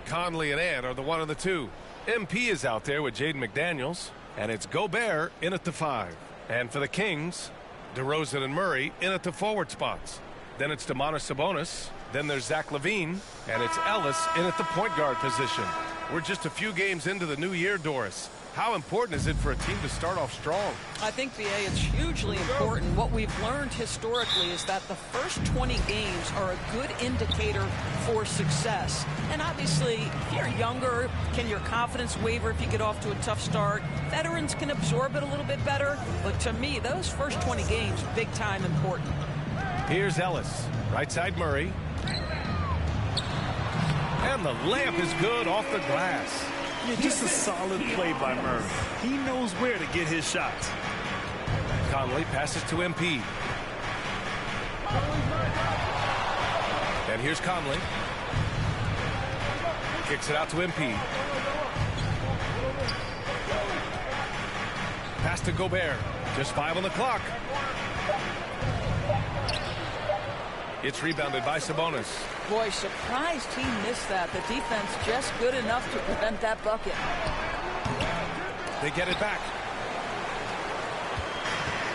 Conley and Ant are the 1 and the 2. MP is out there with Jaden McDaniels. And it's Gobert in at the 5. And for the Kings, DeRozan and Murray in at the forward spots. Then it's Domantas Sabonis. Then there's Zach LaVine. And it's Ellis in at the point guard position. We're just a few games into the new year, Doris. How important is it for a team to start off strong? I think, BA, it's hugely important. What we've learned historically is that the first 20 games are a good indicator for success. And obviously, if you're younger, can your confidence waver if you get off to a tough start? Veterans can absorb it a little bit better. But to me, those first 20 games, big time important. Here's Ellis. Right side Murray. And the layup is good off the glass. Yeah, just a solid play by Murray. He knows where to get his shots. Conley passes to MP. And here's Conley. Kicks it out to MP. Pass to Gobert. Just 5 on the clock. It's rebounded by Sabonis. Boy, surprised he missed that. The defense just good enough to prevent that bucket. They get it back.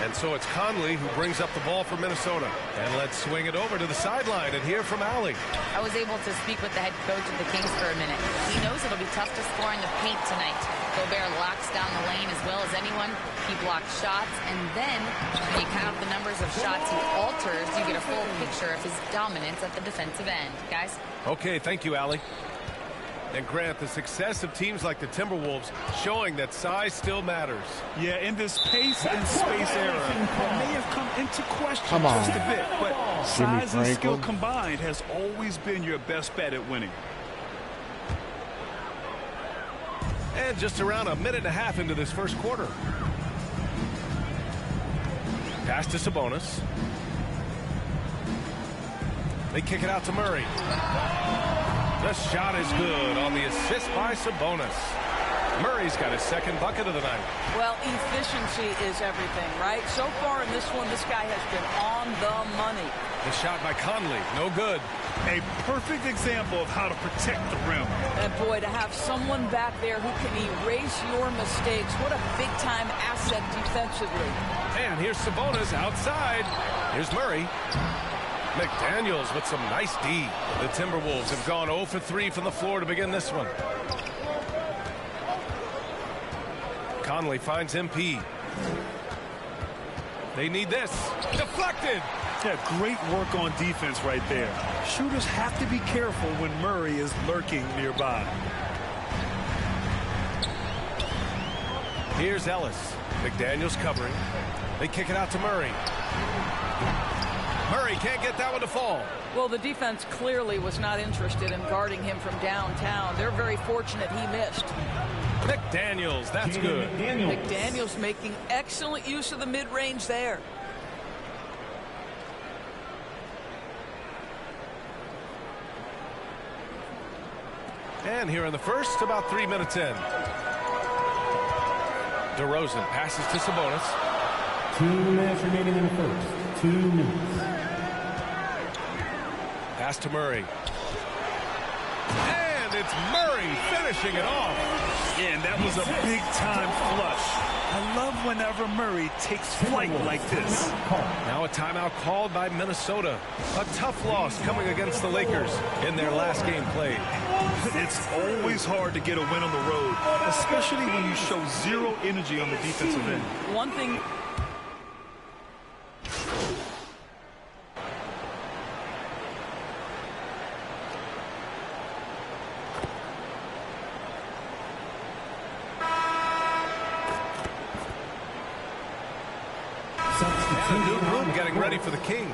And so it's Conley who brings up the ball for Minnesota. And let's swing it over to the sideline and hear from Allie. I was able to speak with the head coach of the Kings for a minute. He knows it'll be tough to score in the paint tonight. Gobert locks down the lane as well as anyone. He blocks shots, and then when you count the numbers of shots he alters, you get a full picture of his dominance at the defensive end. Guys? Okay, thank you, Allie. And Grant, the success of teams like the Timberwolves showing that size still matters. Yeah, in this pace and space era, it may have come into question just a bit, but size and skill combined has always been your best bet at winning. And just around a minute and a half into this first quarter. Pass to Sabonis. They kick it out to Murray. The shot is good on the assist by Sabonis. Murray's got his second bucket of the night. Well, efficiency is everything, right? So far in this one, this guy has been on the money. The shot by Conley, no good. A perfect example of how to protect the rim. And boy, to have someone back there who can erase your mistakes, what a big-time asset defensively. And here's Sabonis outside. Here's Murray. McDaniels with some nice D. The Timberwolves have gone 0 for 3 from the floor to begin this one. Conley finds MP. They need this. Deflected. Yeah, great work on defense right there. Shooters have to be careful when Murray is lurking nearby. Here's Ellis. McDaniels covering. They kick it out to Murray. Murray can't get that one to fall. Well, the defense clearly was not interested in guarding him from downtown. They're very fortunate he missed. McDaniels, that's good. McDaniels making excellent use of the mid-range there. And here in the first, about 3 minutes in. DeRozan passes to Sabonis. 2 minutes remaining in the first. 2 minutes. Pass to Murray. And it's Murray finishing it off. Yeah, and that was a big-time flush. I love whenever Murray takes flight like this. Now a timeout called by Minnesota. A tough loss coming against the Lakers in their last game played. It's always hard to get a win on the road, especially when you show zero energy on the defensive end. One thing... And a new group getting ready for the Kings.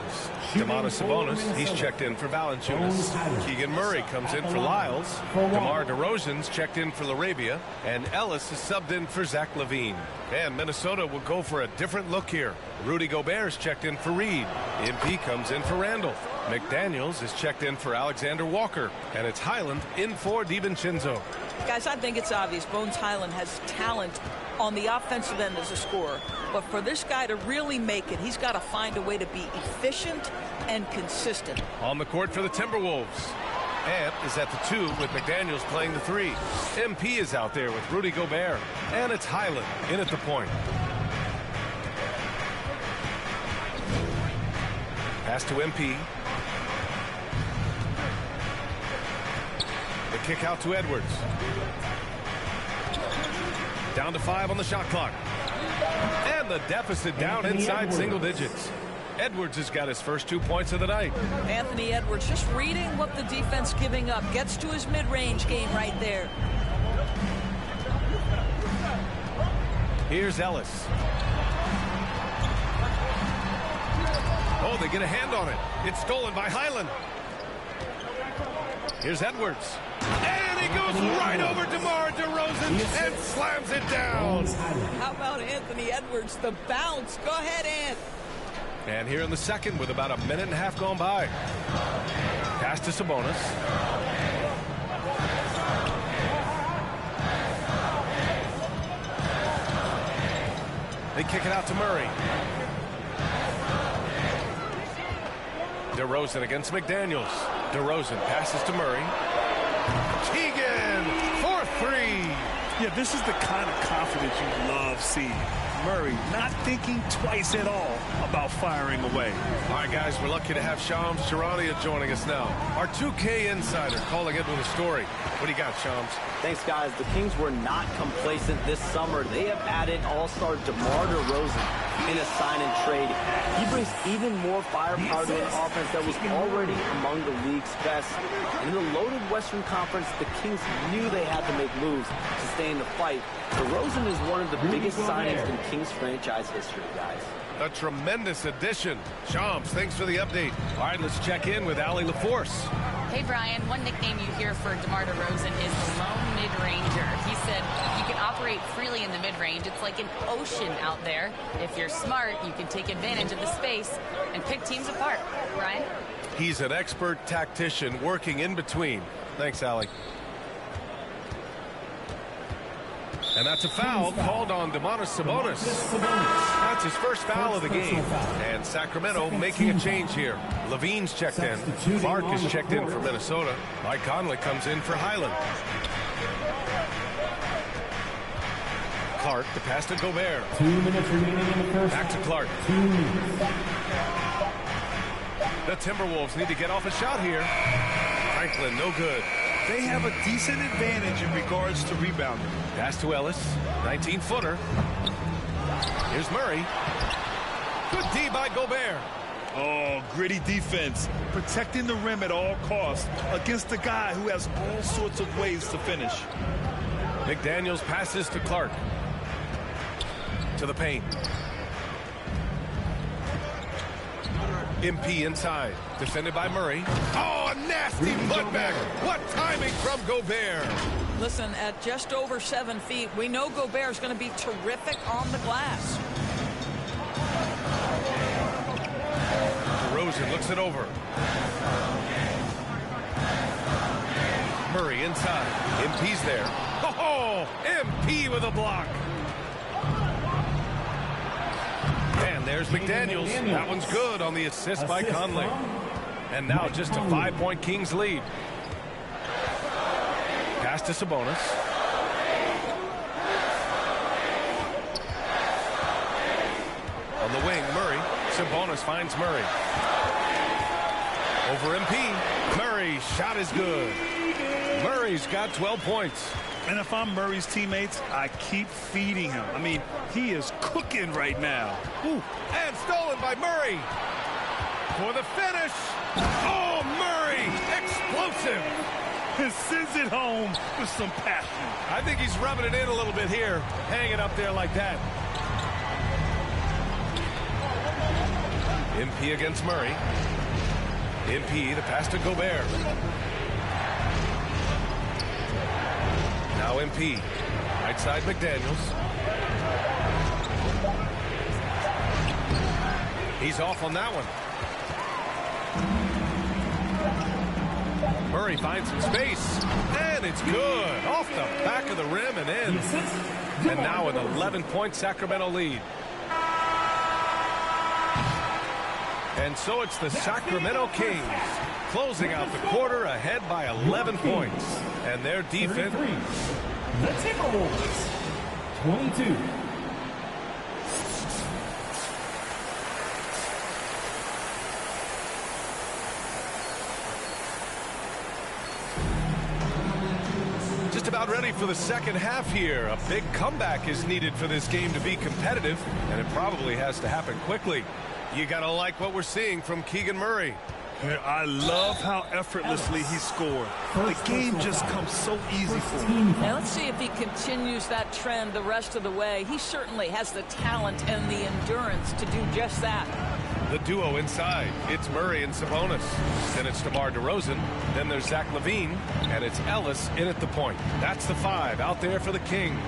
Domantas Sabonis, he's checked in for Valanciunas. Keegan Murray comes in for Lyles. DeMar DeRozan's checked in for LaRabia. And Ellis is subbed in for Zach LaVine. And Minnesota will go for a different look here. Rudy Gobert's checked in for Reed. MP comes in for Randall. McDaniels is checked in for Alexander Walker. And it's Highland in for DiVincenzo. Guys, I think it's obvious. Bones Highland has talent on the offensive end as a scorer. But for this guy to really make it, he's got to find a way to be efficient and consistent. On the court for the Timberwolves. Ant is at the 2 with McDaniels playing the 3. MP is out there with Rudy Gobert. And it's Highland in at the point. Pass to MP. The kick out to Edwards. Down to 5 on the shot clock. And the deficit down inside single digits. Edwards has got his first 2 points of the night. Anthony Edwards just reading what the defense giving up. Gets to his mid-range game right there. Here's Ellis. Oh, they get a hand on it. It's stolen by Highland. Here's Edwards. And he goes right over DeMar DeRozan and slams it down. How about Anthony Edwards? The bounce. Go ahead, Ant. And here in the second with about a minute and a half gone by. Pass to Sabonis. They kick it out to Murray. DeRozan against McDaniels. DeRozan passes to Murray. Keegan for 3. Yeah, this is the kind of confidence you love seeing. Murray not thinking twice at all about firing away. All right, guys, we're lucky to have Shams Charania joining us now. Our 2K insider calling in with a story. What do you got, Shams? Thanks, guys. The Kings were not complacent this summer. They have added all-star DeMar DeRozan in a sign and trade. He brings even more firepower to an offense that was already among the league's best. And in the loaded Western Conference, the Kings knew they had to make moves to stay in the fight. DeRozan is one of the biggest signings in Kings franchise history, guys. A tremendous addition. Shams, thanks for the update. All right, let's check in with Allie LaForce. Hey, Brian, one nickname you hear for DeMar DeRozan is the lone mid-ranger. He said you can operate freely in the mid-range. It's like an ocean out there. If you're smart, you can take advantage of the space and pick teams apart. Brian? He's an expert tactician working in between. Thanks, Allie. And that's a foul called on Domantas Sabonis. That's his first foul of the game. And Sacramento making a change here. Levine's checked in. Clark is checked in for Minnesota. Mike Conley comes in for Highland. Clark, the pass to Gobert. 2 minutes remaining in the first. Back to Clark. 2 minutes. The Timberwolves need to get off a shot here. Franklin, no good. They have a decent advantage in regards to rebounding. Pass to Ellis, 19-footer. Here's Murray. Good D by Gobert. Oh, gritty defense. Protecting the rim at all costs against a guy who has all sorts of ways to finish. McDaniels passes to Clark. To the paint. MP inside. Defended by Murray. Oh, a nasty putback. What timing from Gobert. Listen, at just over 7 feet, we know Gobert's going to be terrific on the glass. DeRozan looks it over. Murray inside. MP's there. Oh, MP with a block. And there's McDaniels. That one's good on the assist by Conley. And now just a 5-point Kings lead. Pass to Sabonis. On the wing, Murray. Sabonis finds Murray. Over MP. Murray's shot is good. Murray's got 12 points. And if I'm Murray's teammates, I keep feeding him. I mean, he is cooking right now. Ooh. And stolen by Murray. For the finish. Oh, Murray. Explosive. He sends it home with some passion. I think he's rubbing it in a little bit here. Hang it up there like that. MP against Murray. MP, the pass to Gobert. Now MP. Right side McDaniels. He's off on that one. Murray finds some space. And it's good. Off the back of the rim and in. And now an 11-point Sacramento lead. And so it's the Sacramento Kings closing out the quarter ahead by 11 points. And their defense. The Timberwolves, 22. Just about ready for the second half here. A big comeback is needed for this game to be competitive, and it probably has to happen quickly. You gotta like what we're seeing from Keegan Murray. I love how effortlessly he scored. The game just comes so easy for him. Now let's see if he continues that trend the rest of the way. He certainly has the talent and the endurance to do just that. The duo inside. It's Murray and Sabonis. Then it's DeMar DeRozan. Then there's Zach LaVine. And it's Ellis in at the point. That's the 5 out there for the Kings.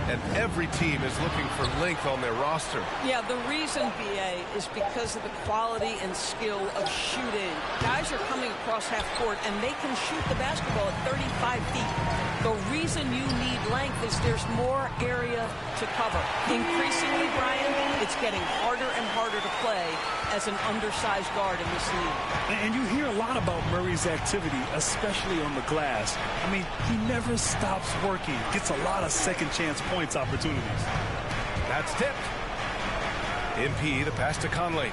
And every team is looking for length on their roster. Yeah, the reason, BA, is because of the quality and skill of shooting. Guys are coming across half court, and they can shoot the basketball at 35 feet. The reason you need length is there's more area to cover. Increasingly, Brian, it's getting harder and harder to play as an undersized guard in this league. And you hear a lot about Murray's activity, especially on the glass. I mean, he never stops working, gets a lot of second chance points opportunities. That's tipped. MP, the pass to Conley.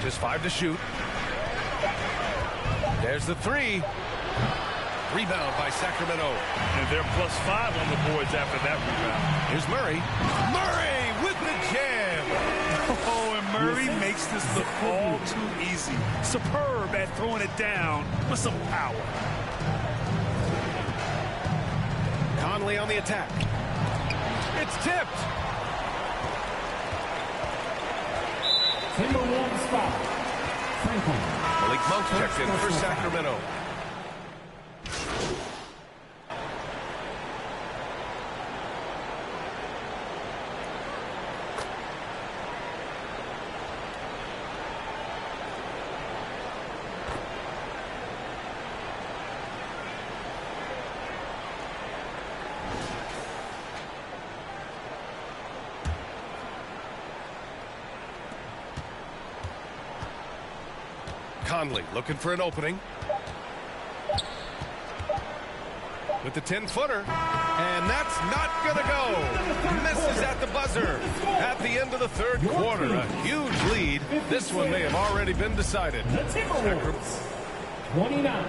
Just 5 to shoot. There's the 3. Rebound by Sacramento. And they're +5 on the boards after that rebound. Here's Murray. Murray with the jam. Oh, and Murray makes this look all too easy. Superb at throwing it down with some power. Conley on the attack. It's tipped. Timberwolves foul. Franklin. Malik Monk's checked in for Sacramento. Conley looking for an opening. With the 10-footer. And that's not going to go. Misses at the buzzer. At the end of the third quarter, a huge lead. This one may have already been decided. The Timberwolves, 29.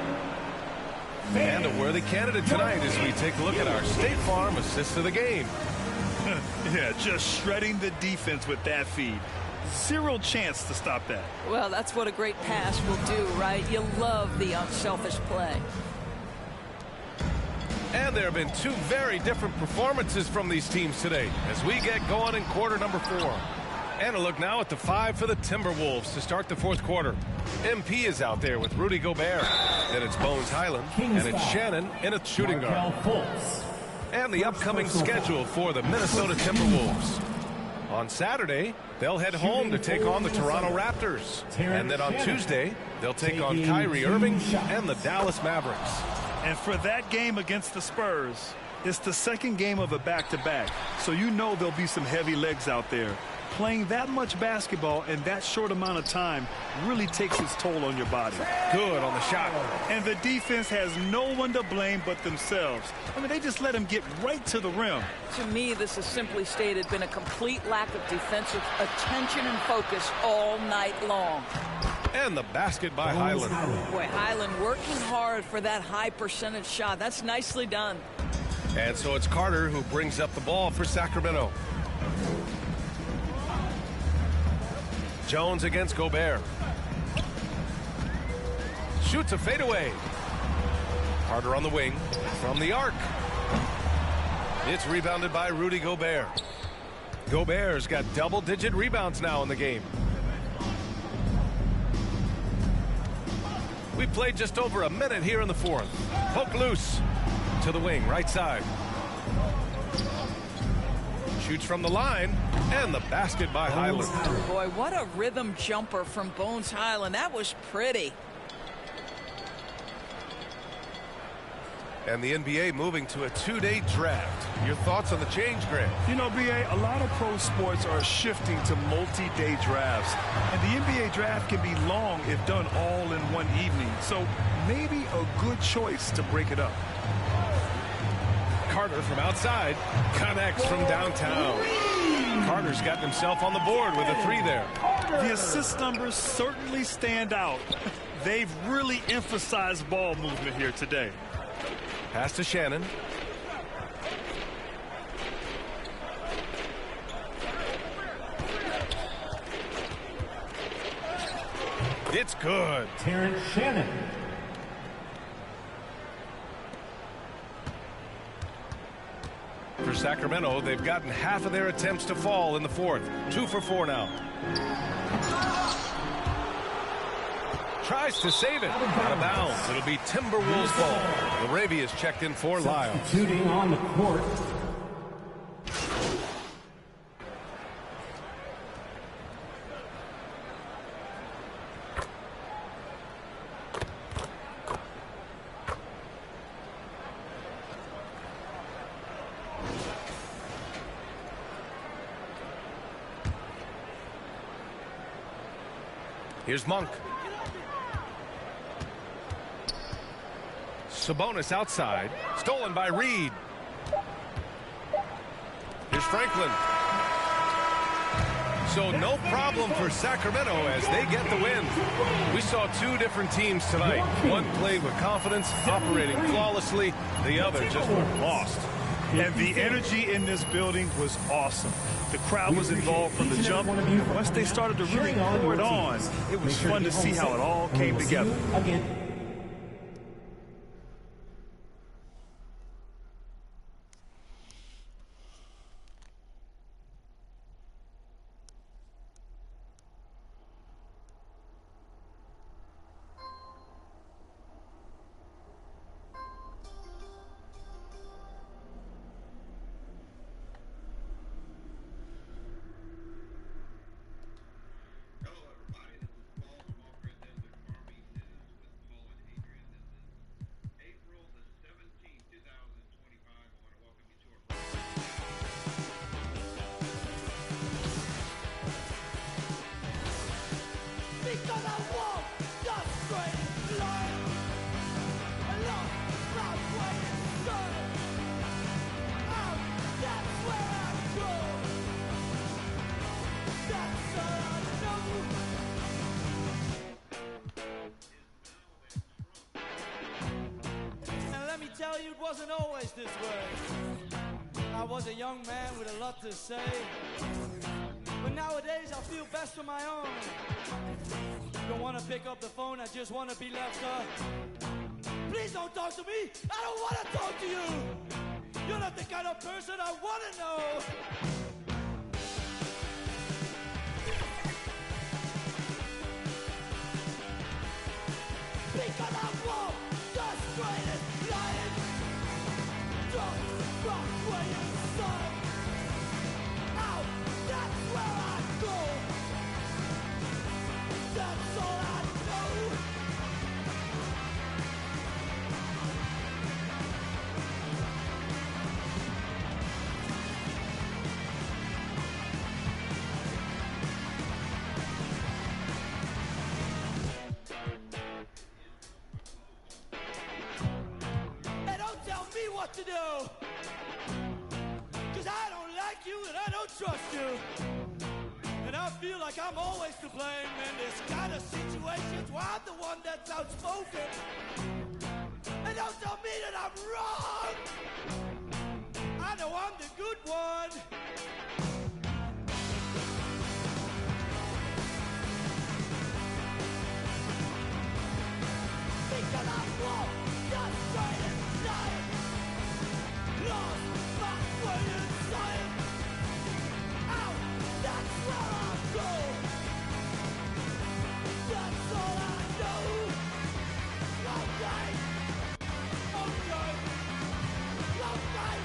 And a worthy candidate tonight as we take a look at our State Farm assist of the game. Yeah, just shredding the defense with that feed. Zero chance to stop that. Well, that's what a great pass will do, right? You love the unselfish play. And there have been 2 very different performances from these teams today as we get going in quarter number 4. And a look now at the 5 for the Timberwolves to start the fourth quarter. MP is out there with Rudy Gobert. Then it's Bones Highland, and it's Shannon in a shooting guard. And the upcoming schedule for the Minnesota Timberwolves. On Saturday, they'll head home to take on the Toronto Raptors. And then on Tuesday, they'll take on Kyrie Irving and the Dallas Mavericks. And for that game against the Spurs, it's the second game of a back-to-back. So you know there'll be some heavy legs out there. Playing that much basketball in that short amount of time really takes its toll on your body. Good on the shot. And the defense has no one to blame but themselves. I mean, they just let him get right to the rim. To me, this has simply stated been a complete lack of defensive attention and focus all night long. And the basket by Highland. Boy, Highland working hard for that high percentage shot. That's nicely done. And so it's Carter who brings up the ball for Sacramento. Jones against Gobert. Shoots a fadeaway. Carter on the wing from the arc. It's rebounded by Rudy Gobert. Gobert's got double-digit rebounds now in the game. We played just over a minute here in the fourth. Poke loose to the wing, right side. Shoots from the line, and the basket by Highland. Boy, what a rhythm jumper from Bones Highland. That was pretty. And the NBA moving to a 2-day draft. Your thoughts on the change, Grant? You know, B.A., a lot of pro sports are shifting to multi-day drafts. And the NBA draft can be long if done all in one evening. So maybe a good choice to break it up. Carter from outside connects from downtown. Carter's gotten himself on the board with a 3 there. The assist numbers certainly stand out. They've really emphasized ball movement here today. Pass to Shannon. It's good. Terrence Shannon. For Sacramento, they've gotten half of their attempts to fall in the fourth. 2 for 4 now. Tries to save it. Out of bounds. It'll be Timberwolves ball. Larabia's checked in for Lyles. Shooting on the court. Here's Monk. Sabonis outside. Stolen by Reed. Here's Franklin. So no problem for Sacramento as they get the win. We saw 2 different teams tonight. One played with confidence, operating flawlessly. The other just looked lost. And the energy in this building was awesome. The crowd was involved from the jump. Once they started to really pour it on, it was fun to see how it all came together. It wasn't always this way. I was a young man with a lot to say, but nowadays I feel best on my own. Don't want to pick up the phone, I just want to be left up. Please don't talk to me, I don't want to talk to you. You're not the kind of person I want to know. Because I want the straightest line. Just rock where you start. Out, that's where I go. That's all I know. And don't tell me what to do. Cause I don't like you and I don't trust you. And I feel like I'm always to blame in this kind of situations where I'm the one that's outspoken. And don't tell me that I'm wrong. I know I'm the good one. Because I want the straightest line. Lost my way inside. Out, that's where I go. That's all I know. Okay. Okay. Okay.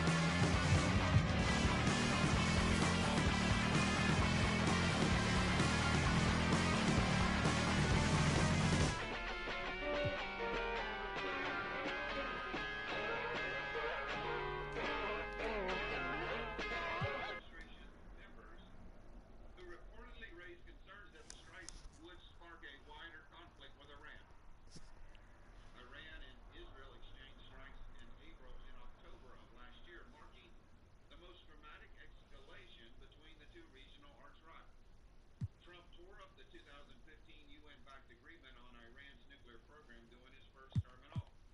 2015, UN backed agreement on Iran's nuclear program during his first term in office.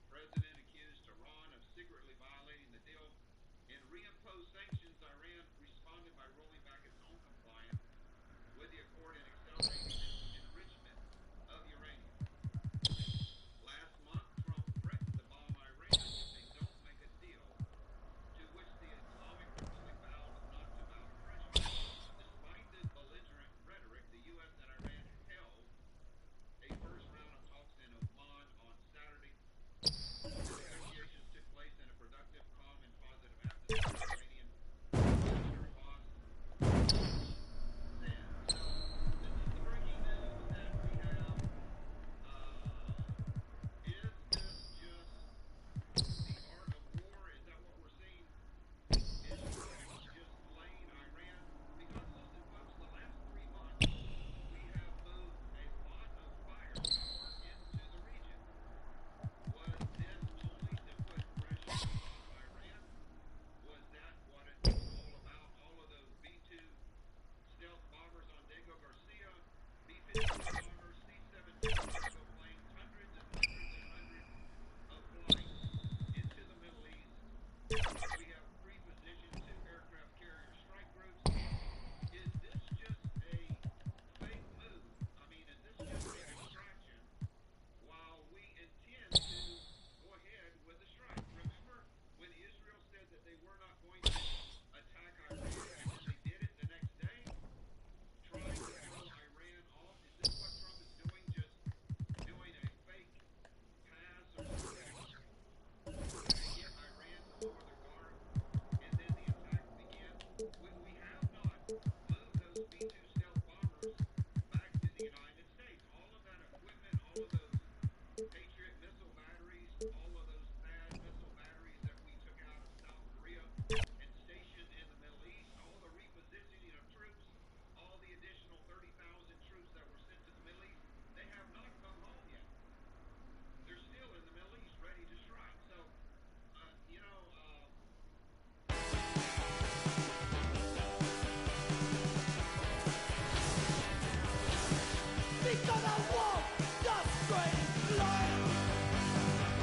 The president accused Iran of secretly violating the deal and reimposed sanctions. Iran responded by rolling back its own compliance with the accord and accelerating its enrichment of uranium. Last month, Trump threatened to bomb Iran if they don't make a deal, to which the Islamic Republic vowed not to bow to pressure. Despite this belligerent rhetoric, the U.S. and Iran held a first round of talks in Oman on Saturday. The negotiations took place in a productive, calm, and positive atmosphere. Iranian Minister Abbas said. So, this is the breaking news that we have. Is this just the art of war? Is that what we're seeing? Israel just playing Iran? Because listen, folks, the last 3 months, we have moved a lot of firepower into the region. Was this only to put pressure on Iran? Was that what it was all about? All of those B-2 stealth bombers on Diego Garcia, B-52 bombers, C-17 cargo planes, hundreds and hundreds and hundreds of flights into the Middle East. We have repositioned to aircraft carrier strike groups. Is this just a fake move? I mean, is this just a distraction while we intend to go ahead with the strike? Remember when Israel said that they were not going to attack Iran and then they did it the next day? Trying to throw Iran off? Is this what Trump is doing? Just doing a fake pass or something to get Iran to lower their guard and then the attack begin? We have not moved those B-2 stealth bombers back to the United States. All of that equipment, all of those Patriot missile batteries, all of those THAAD missile batteries that we took out of South Korea and stationed in the Middle East, all the repositioning of troops, all the additional 30,000 troops that were sent to the Middle East, they have not come home yet. They're still in the Middle East ready to strike. So, Because I walk the straight line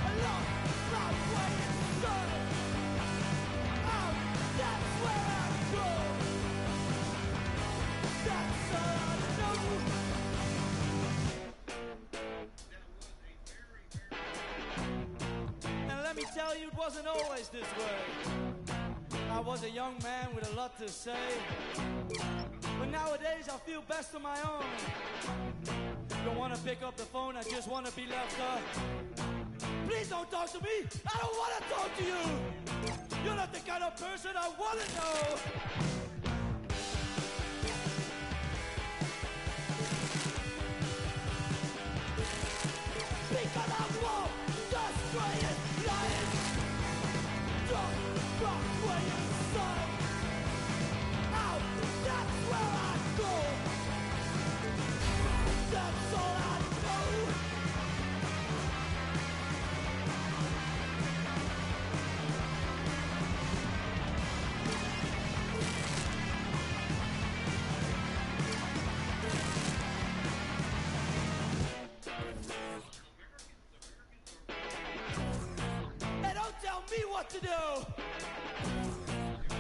along my way inside. Out, that's where I go. That's all I know. that was a very, very And let me tell you, it wasn't always this way. I was a young man with a lot to say, but nowadays I feel best on my own. Don't want to pick up the phone, I just want to be left up. Please don't talk to me, I don't want to talk to you. You're not the kind of person I want to know. Because I walk the straight line, don't rock way inside. Out, that's where I go. That's all I know. And don't tell me what to do.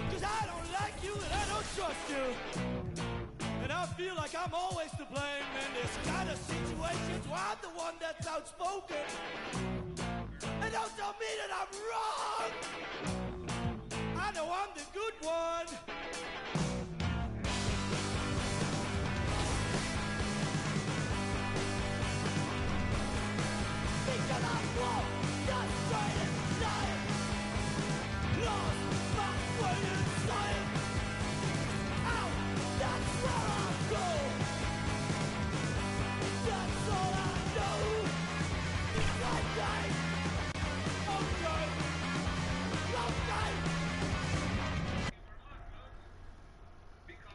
'Cause I don't like you and I don't trust you. And I feel like I'm always to blame in this kind of situations where I'm the one that's outspoken. And don't tell me that I'm wrong. I know I'm the good one. Because I walk